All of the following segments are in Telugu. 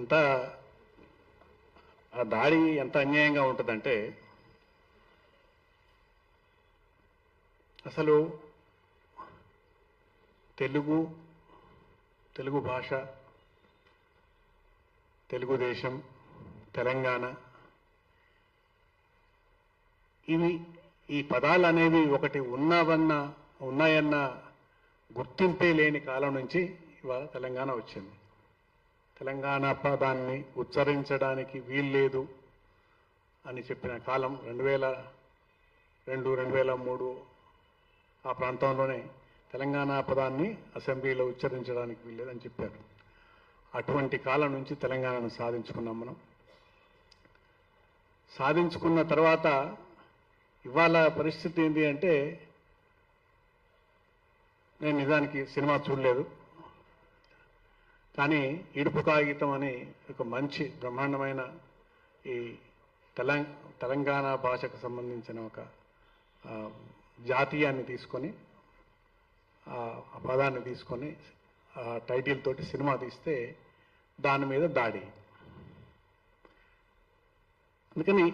అంత ఆ దాడి ఎంత అన్యాయంగా ఉంటుందంటే, అసలు తెలుగు భాష, తెలుగుదేశం, తెలంగాణ, ఈ పదాలు అనేవి ఒకటి ఉన్నాయన్న గుర్తింపే లేని కాలం నుంచి ఇవాళ తెలంగాణ వచ్చింది. తెలంగాణ పదాన్ని ఉచ్చరించడానికి వీల్లేదు అని చెప్పిన కాలం 2002, 2003 ఆ ప్రాంతంలోనే తెలంగాణ పదాన్ని అసెంబ్లీలో ఉచ్చరించడానికి వీల్లేదని చెప్పారు. అటువంటి కాలం నుంచి తెలంగాణను సాధించుకున్నాం మనం. సాధించుకున్న తర్వాత ఇవాళ పరిస్థితి ఏంటి అంటే, నేను నిజానికి సినిమా చూడలేదు, కానీ ఇడుపు కాగితం అని ఒక మంచి బ్రహ్మాండమైన ఈ తెలంగాణ భాషకు సంబంధించిన ఒక జాతీయాన్ని తీసుకొని, ఆ పదాన్ని తీసుకొని ఆ టైటిల్ తోటి సినిమా తీస్తే దాని మీద దాడి. అందుకని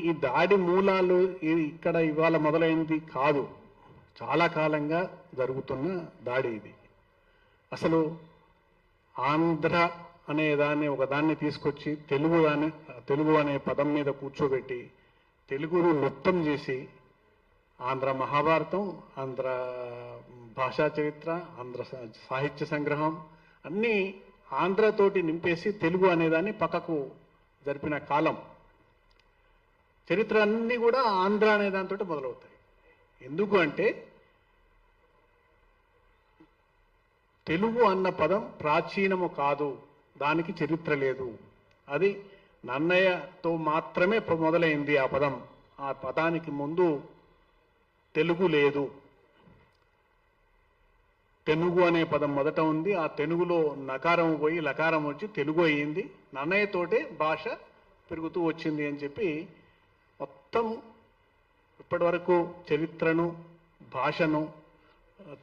ఈ దాడి మూలాలు ఇక్కడ ఇవాళ మొదలైంది కాదు, చాలా కాలంగా జరుగుతున్న దాడి ఇది. అసలు ఆంధ్ర అనే ఒకదాన్ని తీసుకొచ్చి తెలుగు అనే పదం మీద కూర్చోబెట్టి తెలుగును మొత్తం చేసి ఆంధ్ర మహాభారతం, ఆంధ్ర భాషా చరిత్ర, ఆంధ్ర సాహిత్య సంగ్రహం అన్నీ ఆంధ్రతోటి నింపేసి తెలుగు అనేదాన్ని పక్కకు జరిపిన కాలం. చరిత్ర అన్నీ కూడా ఆంధ్ర అనే దాంతో మొదలవుతాయి. ఎందుకు అంటే, తెలుగు అన్న పదం ప్రాచీనము కాదు, దానికి చరిత్ర లేదు. అది నన్నయ్యతో మాత్రమే మొదలైంది ఆ పదం. ఆ పదానికి ముందు తెలుగు లేదు. తెనుగు అనే పదం మొదట ఉంది. ఆ తెనుగులో నకారం పోయి లకారం వచ్చి తెలుగు అయ్యింది. నన్నయ్యతోటే భాష పెరుగుతూ వచ్చింది అని చెప్పి మొత్తం ఇప్పటి వరకు చరిత్రను, భాషను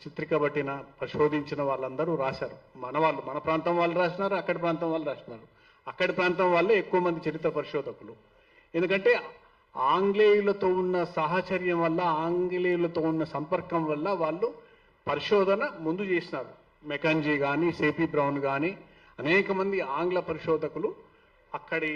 చిత్రికబట్టిన, పరిశోధించిన వాళ్ళందరూ రాశారు. మన ప్రాంతం వాళ్ళు రాసినారు, అక్కడి ప్రాంతం వాళ్ళు రాసినారు. అక్కడి ప్రాంతం వాళ్ళే ఎక్కువ మంది చరిత్ర పరిశోధకులు. ఎందుకంటే ఆంగ్లేయులతో ఉన్న సాహచర్యం వల్ల, ఆంగ్లేయులతో ఉన్న సంపర్కం వల్ల వాళ్ళు పరిశోధన ముందు చేసినారు. మెకంజీ కానీ, సేపీ బ్రౌన్ కానీ అనేక మంది ఆంగ్ల పరిశోధకులు అక్కడి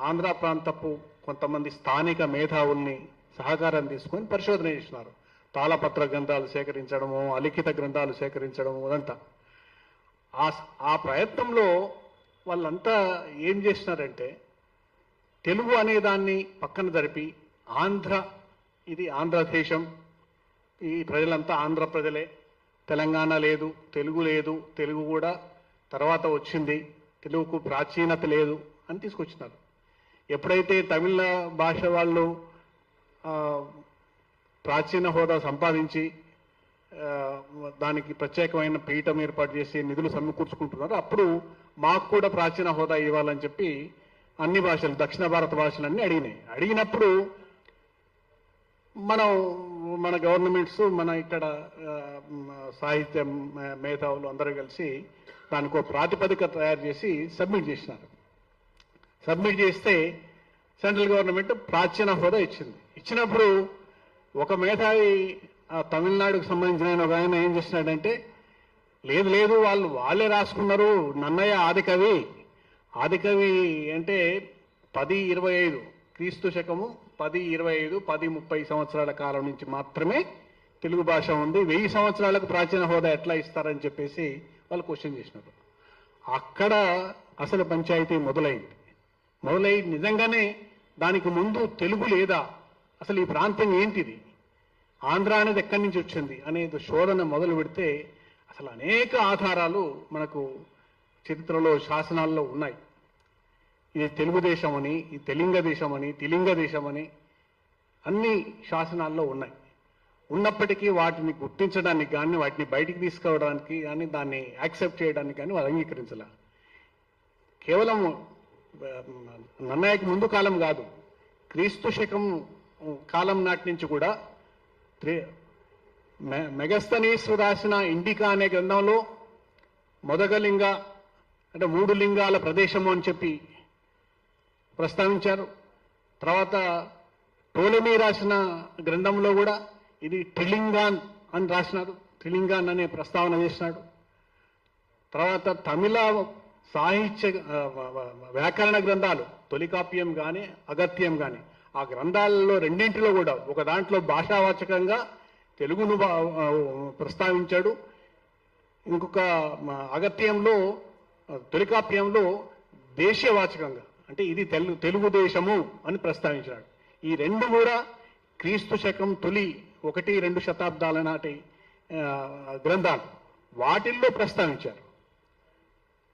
ఆంధ్ర ప్రాంతపు కొంతమంది స్థానిక మేధావుల్ని సహకారం తీసుకొని పరిశోధన చేసినారు. తాళపత్ర గ్రంథాలు సేకరించడము, అలిఖిత గ్రంథాలు సేకరించడము, అదంతా. ఆ ప్రయత్నంలో వాళ్ళంతా ఏం చేసినారంటే, తెలుగు అనేదాన్ని పక్కన జరిపి ఇది ఆంధ్రదేశం, ఈ ప్రజలంతా ఆంధ్ర ప్రజలే, తెలంగాణ లేదు, తెలుగు లేదు, తెలుగు కూడా తర్వాత వచ్చింది, తెలుగుకు ప్రాచీనత లేదు అని తీసుకొచ్చినారు. ఎప్పుడైతే తమిళ భాష వాళ్ళు ప్రాచీన హోదా సంపాదించి దానికి ప్రత్యేకమైన పీఠం ఏర్పాటు చేసి నిధులు సమకూర్చుకుంటున్నారు, అప్పుడు మాకు కూడా ప్రాచీన హోదా ఇవ్వాలని చెప్పి అన్ని భాషలు, దక్షిణ భారత భాషలన్నీ అడిగినప్పుడు మన గవర్నమెంట్స్, మన ఇక్కడ సాహిత్య మేధావులు అందరూ కలిసి దానికి ఒక ప్రాతిపదిక తయారు చేసి సబ్మిట్ చేసినారు. సబ్మిట్ చేస్తే సెంట్రల్ గవర్నమెంట్ ప్రాచీన హోదా ఇచ్చినప్పుడు ఒక మేధావి తమిళనాడుకు సంబంధించిన ఒక ఆయన ఏం చేసినాడంటే, లేదు వాళ్ళే రాసుకున్నారు, నన్నయ్య ఆదికవి అంటే 1025 క్రీస్తు శకము 1025, 1030 సంవత్సరాల కాలం నుంచి మాత్రమే తెలుగు భాష ఉంది, 1000 సంవత్సరాలకు ప్రాచీన హోదా ఎట్లా ఇస్తారని చెప్పేసి వాళ్ళు క్వశ్చన్ చేసినారు. అక్కడ అసలు పంచాయతీ మొదలై నిజంగానే దానికి ముందు తెలుగు లేదా, అసలు ఈ ప్రాంతం ఏంటిది, ఆంధ్ర అనేది ఎక్కడి నుంచి వచ్చింది అనేది శోధన మొదలు పెడితే అసలు అనేక ఆధారాలు మనకు చరిత్రలో, శాసనాల్లో ఉన్నాయి. ఇది తెలుగుదేశం అని, ఈ తెలింగ దేశం అని అన్ని శాసనాల్లో ఉన్నాయి. ఉన్నప్పటికీ వాటిని గుర్తించడానికి కానీ, వాటిని బయటికి తీసుకోవడానికి కానీ, దాన్ని యాక్సెప్ట్ చేయడానికి కానీ వాళ్ళు అంగీకరించాల. కేవలం నన్నయ్యకి ముందు కాలం కాదు, క్రీస్తు శకం కాలం నాటి నుంచి కూడా మెగస్తనీస్ రాసిన ఇండికా అనే గ్రంథంలో మొదగలింగ అంటే 3 లింగాల ప్రదేశము అని చెప్పి ప్రస్తావించారు. తర్వాత టోలెమీ రాసిన గ్రంథంలో కూడా ఇది ట్రిలింగాన్ అని రాసినాడు, ట్రిలింగాన్ అనే ప్రస్తావన చేసినాడు. తర్వాత తమిళ సాహిత్య వ్యాకరణ గ్రంథాలు తొలికాప్యం కానీ అగత్యం కానీ ఆ గ్రంథాలలో రెండింటిలో కూడా ఒక దాంట్లో భాషావాచకంగా తెలుగును ప్రస్తావించాడు, ఇంకొక అగత్యంలో తొలికాప్యంలో దేశీయవాచకంగా అంటే ఇది తెలుగు దేశము అని ప్రస్తావించాడు. ఈ రెండు కూడా క్రీస్తు శకం తొలి 1-2 శతాబ్దాల నాటి గ్రంథాలు వాటిల్లో ప్రస్తావించారు.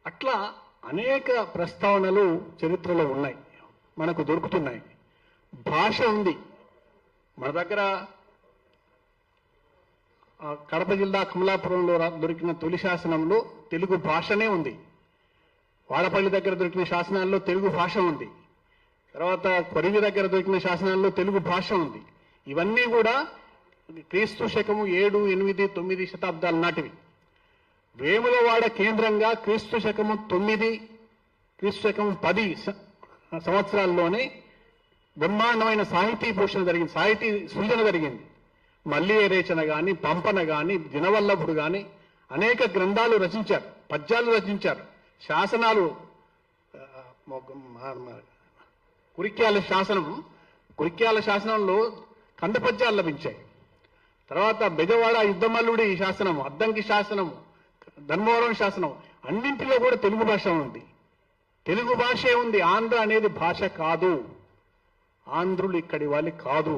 అట్లా అనేక ప్రస్తావనలు చరిత్రలో ఉన్నాయి, మనకు దొరుకుతున్నాయి. భాష ఉంది మన దగ్గర. కడప జిల్లా కమలాపురంలో దొరికిన తొలి శాసనంలో తెలుగు భాషనే ఉంది. వాడపల్లి దగ్గర దొరికిన శాసనాల్లో తెలుగు భాష ఉంది. తర్వాత కొరివి దగ్గర దొరికిన శాసనాల్లో తెలుగు భాష ఉంది. ఇవన్నీ కూడా క్రీస్తు శకము 7, 8, 9 శతాబ్దాల నాటివి. వేములవాడ కేంద్రంగా క్రీస్తు శకము 9, క్రీస్తు శకము 10 సంవత్సరాల్లోనే బ్రహ్మాండమైన సాహితీ పోషణ జరిగింది, సాహితీ సృజన జరిగింది. మల్లి రేచన కానీ, పంపన కానీ, దినవల్లభుడు కానీ అనేక గ్రంథాలు రచించారు, పద్యాలు రచించారు. శాసనాలు కురిక్యాల శాసనంలో కంద పద్యాలు లభించాయి. తర్వాత బెజవాడ యుద్ధమల్లుడి శాసనము, అద్దంకి శాసనము, ధర్మవరం శాసనం అన్నింటిలో కూడా తెలుగు భాష ఉంది. తెలుగు భాషే ఉంది. ఆంధ్ర అనేది భాష కాదు. ఆంధ్రులు ఇక్కడి వాళ్ళు కాదు.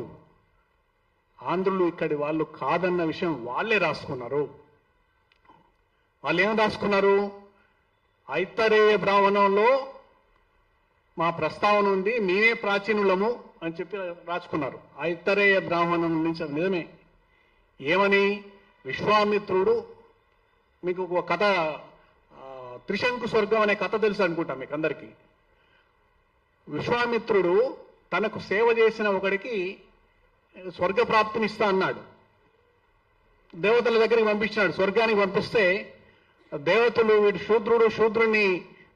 ఆంధ్రులు ఇక్కడి వాళ్ళు కాదన్న విషయం వాళ్ళే రాసుకున్నారు. వాళ్ళు ఏం రాసుకున్నారు? ఐత్తరేయ బ్రాహ్మణంలో మా ప్రస్తావన ఉంది, మేమే ప్రాచీనులము అని చెప్పి రాసుకున్నారు. ఐత్తరేయ బ్రాహ్మణం నుంచి నిజమే. ఏమని? విశ్వామిత్రుడు, మీకు ఒక కథ, త్రిశంకు స్వర్గం అనే కథ తెలుసు అనుకుంటా మీకు అందరికీ. విశ్వామిత్రుడు తనకు సేవ చేసిన ఒకడికి స్వర్గ ప్రాప్తిని ఇస్తా అన్నాడు. దేవతల దగ్గరికి పంపించినాడు. స్వర్గానికి పంపిస్తే దేవతలు వీడు శూద్రుడిని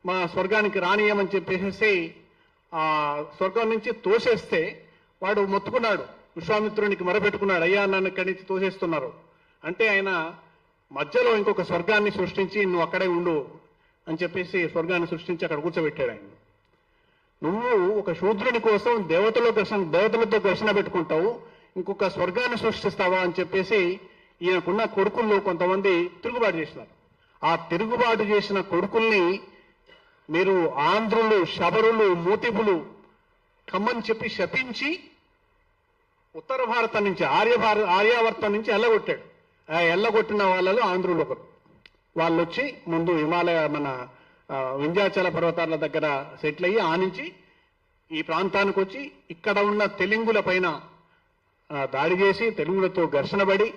మా స్వర్గానికి రానియమని చెప్పేసి ఆ స్వర్గం నుంచి తోసేస్తే వాడు మొత్తుకున్నాడు, విశ్వామిత్రునికి మొరపెట్టుకున్నాడు, అయ్యా నన్ను ఇక్కడి నుంచి తోసేస్తున్నారు అంటే ఆయన మధ్యలో ఇంకొక స్వర్గాన్ని సృష్టించి నువ్వు అక్కడే ఉండు అని చెప్పేసి స్వర్గాన్ని సృష్టించి అక్కడ కూర్చోబెట్టాడు ఆయన. నువ్వు ఒక శూద్రుని కోసం దేవతలతో ఘర్షణ పెట్టుకుంటావు, ఇంకొక స్వర్గాన్ని సృష్టిస్తావా అని చెప్పేసి ఈయనకున్న కొడుకుల్లో కొంతమంది తిరుగుబాటు చేసినారు. ఆ తిరుగుబాటు చేసిన కొడుకుల్ని మీరు ఆంధ్రులు, శబరులు, మూతిపులు కమ్మని చెప్పి శపించి ఉత్తర భారతం నుంచి ఆర్యావర్తం నుంచి ఎల్లగొట్టాడు. ఆ ఎల్లగొట్టిన వాళ్ళలో ఆంధ్రులు ఒకరు. వాళ్ళు వచ్చి ముందు హిమాలయ మన వింధ్యాచల పర్వతాల దగ్గర సెటిల్ అయ్యి ఆ నుంచి ఈ ప్రాంతానికి వచ్చి ఇక్కడ ఉన్న తెలుగుల పైన దాడి చేసి తెలుగులతో ఘర్షణ పడి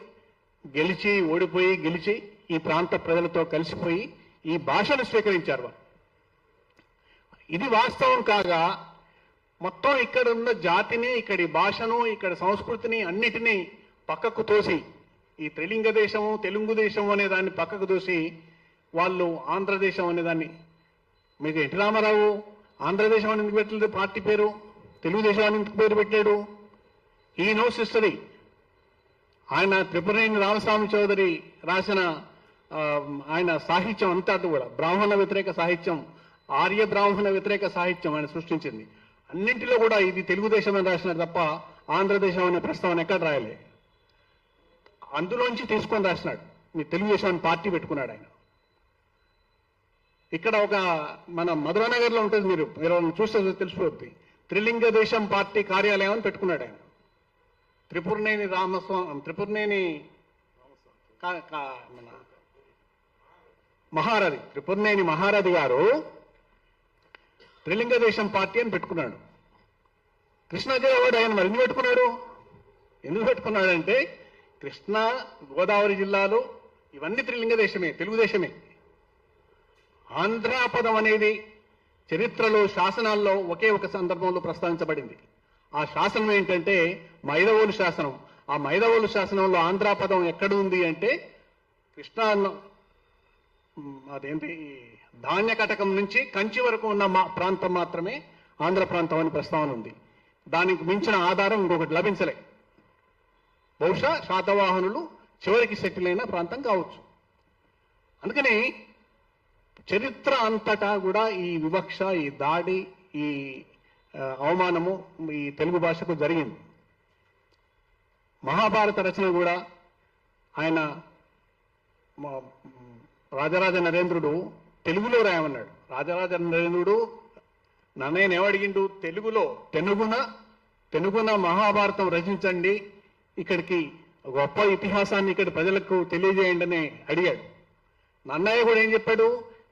గెలిచి ఈ ప్రాంత ప్రజలతో కలిసిపోయి ఈ భాషను స్వీకరించారు వారు. ఇది వాస్తవం కాగా మొత్తం ఇక్కడ ఉన్న జాతిని, ఇక్కడి భాషను, ఇక్కడ సంస్కృతిని అన్నిటినీ పక్కకు తోసి ఈ త్రిలింగ దేశము, తెలుగు దేశం అనే దాన్ని పక్కకు తోసి వాళ్ళు ఆంధ్రదేశం అనేదాన్ని, మీకు ఎన్టీ రామారావు ఆంధ్రదేశం అని ఎందుకు పెట్టలేదు పార్టీ పేరు, తెలుగుదేశం అని ఎందుకు పేరు పెట్టాడు? ఈ నోస్ హిస్టరీ. ఆయన త్రిపురనేని రామస్వామి చౌదరి రాసిన ఆయన సాహిత్యం అంతా కూడా బ్రాహ్మణ వ్యతిరేక సాహిత్యం, ఆర్య బ్రాహ్మణ వ్యతిరేక సాహిత్యం ఆయన సృష్టించింది. అన్నింటిలో కూడా ఇది తెలుగుదేశం అని రాసినారు తప్ప ఆంధ్రదేశం అనే ప్రస్తావన ఎక్కడ రాయలే. అందులోంచి తీసుకొని రాసినాడు. మీ తెలుగుదేశం అని పార్టీ పెట్టుకున్నాడు ఆయన. ఇక్కడ ఒక మన మధురానగర్లో ఉంటుంది, మీరు చూస్తే తెలిసిపోద్ది, త్రిలింగ దేశం పార్టీ కార్యాలయం అని పెట్టుకున్నాడు ఆయన. త్రిపురనేని మహారథి గారు త్రిలింగ దేశం పార్టీ అని పెట్టుకున్నాడు. కృష్ణాదేవాడు ఆయన మరి ఎందుకు పెట్టుకున్నాడంటే కృష్ణా, గోదావరి జిల్లాలు ఇవన్నీ త్రిలింగ దేశమే, తెలుగుదేశమే. ఆంధ్రాపదం అనేది చరిత్రలో, శాసనాల్లో ఒకే ఒక సందర్భంలో ప్రస్తావించబడింది. ఆ శాసనం ఏంటంటే మైదవోలు శాసనం. ఆ మైదవోలు శాసనంలో ఆంధ్రాపదం ఎక్కడ ఉంది అంటే కృష్ణా, అదేంటి ధాన్య కటకం నుంచి కంచి వరకు ఉన్న ప్రాంతం మాత్రమే ఆంధ్ర ప్రాంతం అని ప్రస్తావన ఉంది. దానికి మించిన ఆధారం ఇంకొకటి లభించలే. బహుశా శాతవాహనులు చివరికి సెటిల్ అయిన ప్రాంతం కావచ్చు. అందుకని చరిత్ర అంతటా కూడా ఈ వివక్ష, ఈ దాడి, ఈ అవమానము ఈ తెలుగు భాషకు జరిగింది. మహాభారత రచన కూడా ఆయన రాజరాజ నరేంద్రుడు తెలుగులో రాయమన్నాడు. రాజరాజ నరేంద్రుడు నన్నయ్యను ఏమడిగిండు? తెనుగున మహాభారతం రచించండి, ఇక్కడికి గొప్ప ఇతిహాసాన్ని ఇక్కడ ప్రజలకు తెలియజేయండి అని అడిగాడు. నన్నయ్య కూడా ఏం చెప్పాడు?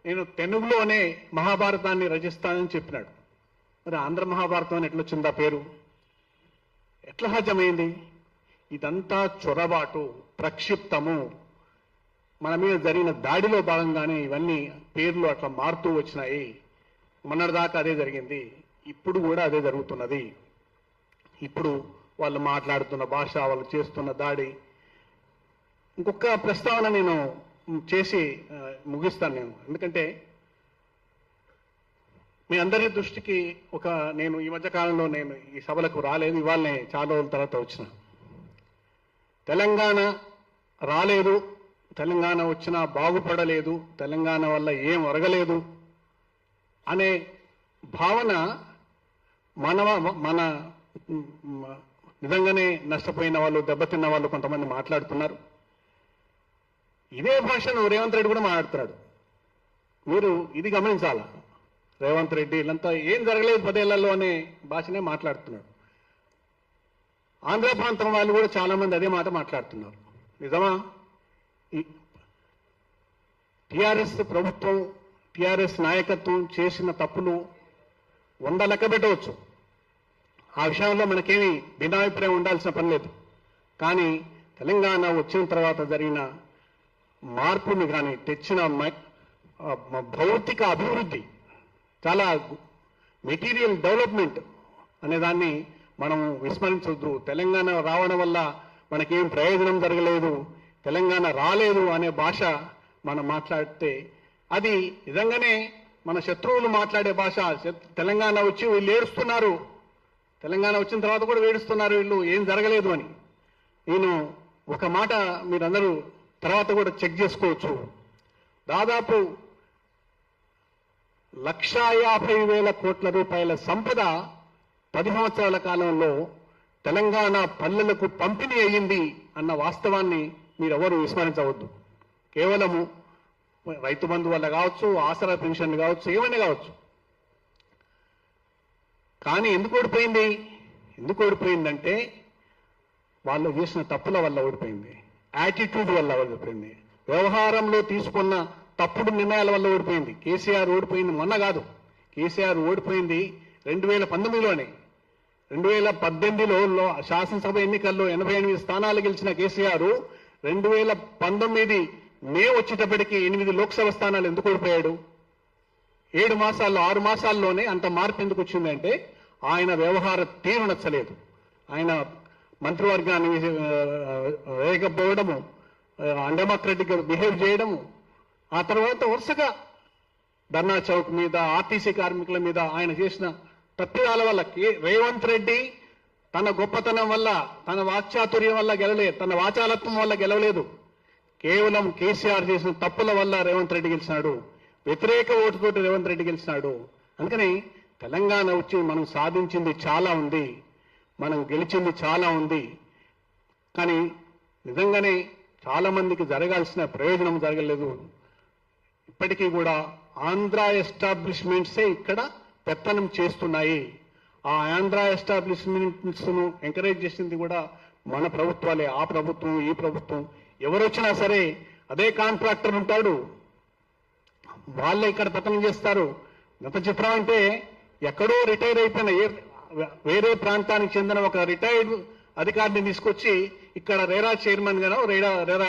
నేను తెలుగులోనే మహాభారతాన్ని రచిస్తానని చెప్పినాడు. మరి ఆంధ్ర మహాభారతం అని ఎట్లా వచ్చిందా పేరు? ఎట్లా సాధ్యమైంది? ఇదంతా చొరబాటు, ప్రక్షిప్తము, మన మీద జరిగిన దాడిలో భాగంగానే ఇవన్నీ పేర్లు అట్లా మారుతూ వచ్చినాయి. మొన్నటిదాకా అదే జరిగింది, ఇప్పుడు కూడా అదే జరుగుతున్నది. ఇప్పుడు వాళ్ళు మాట్లాడుతున్న భాష, వాళ్ళు చేస్తున్న దాడి. ఇంకొక ప్రస్తావన నేను చేసి ముగిస్తాను నేను. ఎందుకంటే మీ అందరి దృష్టికి నేను ఈ మధ్య కాలంలో నేను ఈ సభలకు రాలేదు, ఇవాళనే చాలా రోజుల తర్వాత వచ్చిన. తెలంగాణ రాలేదు, తెలంగాణ వచ్చినా బాగుపడలేదు, తెలంగాణ వల్ల ఏం ఒరగలేదు అనే భావన మన నిజంగానే నష్టపోయిన వాళ్ళు, దెబ్బతిన్న వాళ్ళు కొంతమంది మాట్లాడుతున్నారు. ఇదే భాషను రేవంత్ రెడ్డి కూడా మాట్లాడుతున్నాడు. మీరు ఇది గమనించాలా. రేవంత్ రెడ్డి వీళ్ళంతా ఏం జరగలేదు 10 ఏళ్లలో అనే భాషనే మాట్లాడుతున్నాడు. ఆంధ్ర ప్రాంతం వాళ్ళు కూడా చాలా మంది అదే మాట మాట్లాడుతున్నారు. నిజమా? టిఆర్ఎస్ ప్రభుత్వం, టిఆర్ఎస్ నాయకత్వం చేసిన తప్పులు 100 లెక్క పెట్టవచ్చు. ఆ విషయంలో మనకేమీ భిన్నాభిప్రాయం ఉండాల్సిన పని లేదు. కానీ తెలంగాణ వచ్చిన తర్వాత జరిగిన మార్పుని కానీ తెచ్చిన భౌతిక అభివృద్ధి, చాలా మెటీరియల్ డెవలప్మెంట్ అనేదాన్ని మనం విస్మరించొద్దు. తెలంగాణ రావడం వల్ల మనకేం ప్రయోజనం జరగలేదు, తెలంగాణ రాలేదు అనే భాష మనం మాట్లాడితే అది నిజంగానే మన శత్రువులు మాట్లాడే భాష. తెలంగాణ వచ్చి వీళ్ళు ఏడుస్తున్నారు, తెలంగాణ వచ్చిన తర్వాత కూడా ఏడుస్తున్నారు వీళ్ళు, ఏం జరగలేదు అని. నేను ఒక మాట మీరందరూ తర్వాత కూడా చెక్ చేసుకోవచ్చు. దాదాపు 1,50,000 కోట్ల రూపాయల సంపద 10 సంవత్సరాల కాలంలో తెలంగాణ పల్లెలకు పంపిణీ అయ్యింది అన్న వాస్తవాన్ని మీరెవరూ విస్మరించవద్దు. కేవలము రైతు బంధు వల్ల కావచ్చు, ఆసరా పెన్షన్ కావచ్చు, ఏమైనా కావచ్చు. కానీ ఎందుకు ఓడిపోయిందంటే వాళ్ళు చేసిన తప్పుల వల్ల ఓడిపోయింది, యాటిట్యూడ్ వల్ల ఓడిపోయింది, వ్యవహారంలో తీసుకున్న తప్పుడు నిర్ణయాల వల్ల ఓడిపోయింది. కేసీఆర్ ఓడిపోయింది మొన్న కాదు, కేసీఆర్ ఓడిపోయింది 2019లోనే. 2018లో శాసనసభ ఎన్నికల్లో 88 స్థానాలు గెలిచిన కేసీఆర్ 2019 మే వచ్చేటప్పటికి 8 లోక్సభ స్థానాలు ఎందుకు ఓడిపోయాడు? 7 మాసాల్లో 6 మాసాల్లోనే అంత మార్పు ఎందుకు వచ్చిందంటే ఆయన వ్యవహార తీరు నచ్చలేదు. ఆయన మంత్రివర్గాన్ని వేయకపోవడము, అన్డెమోక్రటిక్ బిహేవ్ చేయడము, ఆ తర్వాత వరుసగా ధర్నా చౌక్ మీద, ఆర్టీసీ కార్మికుల మీద ఆయన చేసిన తప్పిదాల వల్ల రేవంత్ రెడ్డి తన గొప్పతనం వల్ల, తన వాక్చాతుర్యం వల్ల గెలలేదు, తన వాచాలత్వం వల్ల గెలవలేదు. కేవలం కేసీఆర్ చేసిన తప్పుల వల్ల రేవంత్ రెడ్డి గెలిచినాడు, వ్యతిరేక ఓటుతోటి రేవంత్ రెడ్డి గెలిచినాడు. అందుకని తెలంగాణ వచ్చి మనం సాధించింది చాలా ఉంది, మనం గెలిచింది చాలా ఉంది. కానీ నిజంగానే చాలా మందికి జరగాల్సిన ప్రయోజనం జరగలేదు. ఇప్పటికీ కూడా ఆంధ్ర ఎస్టాబ్లిష్మెంట్సే ఇక్కడ పెత్తనం చేస్తున్నాయి. ఆ ఆంధ్ర ఎస్టాబ్లిష్మెంట్స్ ను ఎంకరేజ్ చేసింది కూడా మన ప్రభుత్వాలే. ఆ ప్రభుత్వం, ఈ ప్రభుత్వం, ఎవరు వచ్చినా సరే అదే కాంట్రాక్టర్ ఉంటాడు, వాళ్ళే ఇక్కడ పెత్తనం చేస్తారు. గత చిత్రం అంటే ఎక్కడో రిటైర్ అయిపోయిన వేరే ప్రాంతానికి చెందిన ఒక రిటైర్డ్ అధికారిని తీసుకొచ్చి ఇక్కడ రేరా చైర్మన్ గానో రేరా